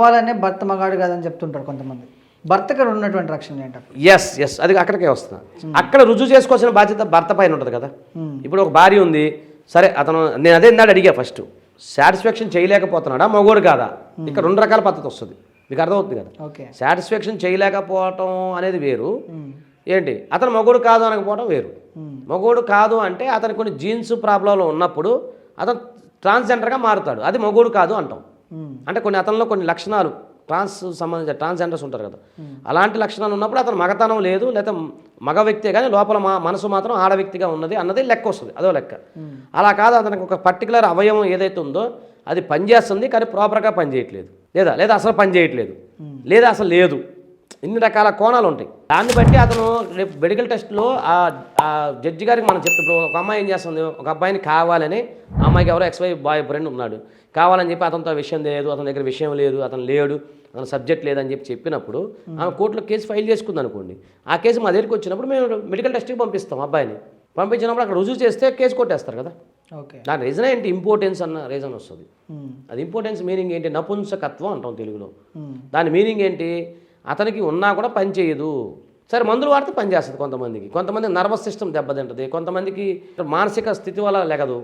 కావాలనే భర్త మగాడు కాదని చెప్తుంటారు కొంతమంది. భర్తకి ఉన్నటువంటి రక్షణ ఏంటంటే ఎస్ అది అక్కడికే వస్తున్నా. అక్కడ రుజువు చేసుకోవాల్సిన బాధ్యత భర్త పైన ఉంటుంది కదా. ఇప్పుడు ఒక భార్య ఉంది, సరే అతను నేను అదే ఇందాడు అడిగా ఫస్ట్, సాటిస్ఫాక్షన్ చేయలేకపోతున్నాడా మగోడు కాదా? ఇక్కడ 2 రకాల పద్ధతి వస్తుంది, మీకు అర్థమవుతుంది కదా. సాటిస్ఫాక్షన్ చేయలేకపోవటం అనేది వేరు, ఏంటి అతను మగోడు కాదు అనకపోవడం వేరు. మగోడు కాదు అంటే అతనికి కొన్ని జీన్స్ ప్రాబ్లంలు ఉన్నప్పుడు అతను ట్రాన్స్జెండర్గా మారుతాడు, అది మగోడు కాదు అంటాం. అంటే కొన్ని అతనిలో కొన్ని లక్షణాలు సంబంధించిన ట్రాన్స్జెండర్స్ ఉంటారు కదా, అలాంటి లక్షణాలు ఉన్నప్పుడు అతను మగతనం లేదు, లేదా మగ వ్యక్తే కానీ లోపల మనసు మాత్రం ఆడ వ్యక్తిగా ఉన్నది అన్నది లెక్క వస్తుంది, అదో లెక్క. అలా కాదు, అతనికి ఒక పర్టికులర్ అవయవం ఏదైతే ఉందో అది పనిచేస్తుంది కానీ ప్రాపర్గా పనిచేయట్లేదు, లేదా అసలు పనిచేయట్లేదు, లేదా అసలు లేదు. ఇన్ని రకాల కోణాలు ఉంటాయి. దాన్ని బట్టి అతను రేపు మెడికల్ టెస్ట్లో ఆ జడ్జి గారికి మనం చెప్తే, ఒక అమ్మాయి ఏం చేస్తుంది, ఒక అబ్బాయిని కావాలని, ఆ అమ్మాయికి ఎవరో XY బాయ్ ఫ్రెండ్ ఉన్నాడు, కావాలని చెప్పి అతనితో విషయం లేదు, అతని దగ్గర విషయం లేదు, అతను లేడు, అతను సబ్జెక్ట్ లేదని చెప్పినప్పుడు ఆమె కోర్టులో కేసు ఫైల్ చేసుకుంది అనుకోండి. ఆ కేసు మా దగ్గరికి వచ్చినప్పుడు మేము మెడికల్ టెస్ట్కి పంపిస్తాం. అబ్బాయిని పంపించినప్పుడు అక్కడ రుజువు చేస్తే కేసు కొట్టేస్తారు కదా. దాని రీజన్ ఏంటి, ఇంపార్టెన్స్ అన్న రీజన్ వస్తుంది. అది ఇంపార్టెన్స్ మీనింగ్ ఏంటి, నపుంసకత్వం అంటాం తెలుగులో. దాని మీనింగ్ ఏంటి, అతనికి ఉన్నా కూడా పని చేయదు. సరే మందులు వాడితే పని చేస్తుంది కొంతమందికి, కొంతమంది నర్వస్ సిస్టమ్ దెబ్బతింటుంది, కొంతమందికి మానసిక స్థితి వల్ల లెగదు,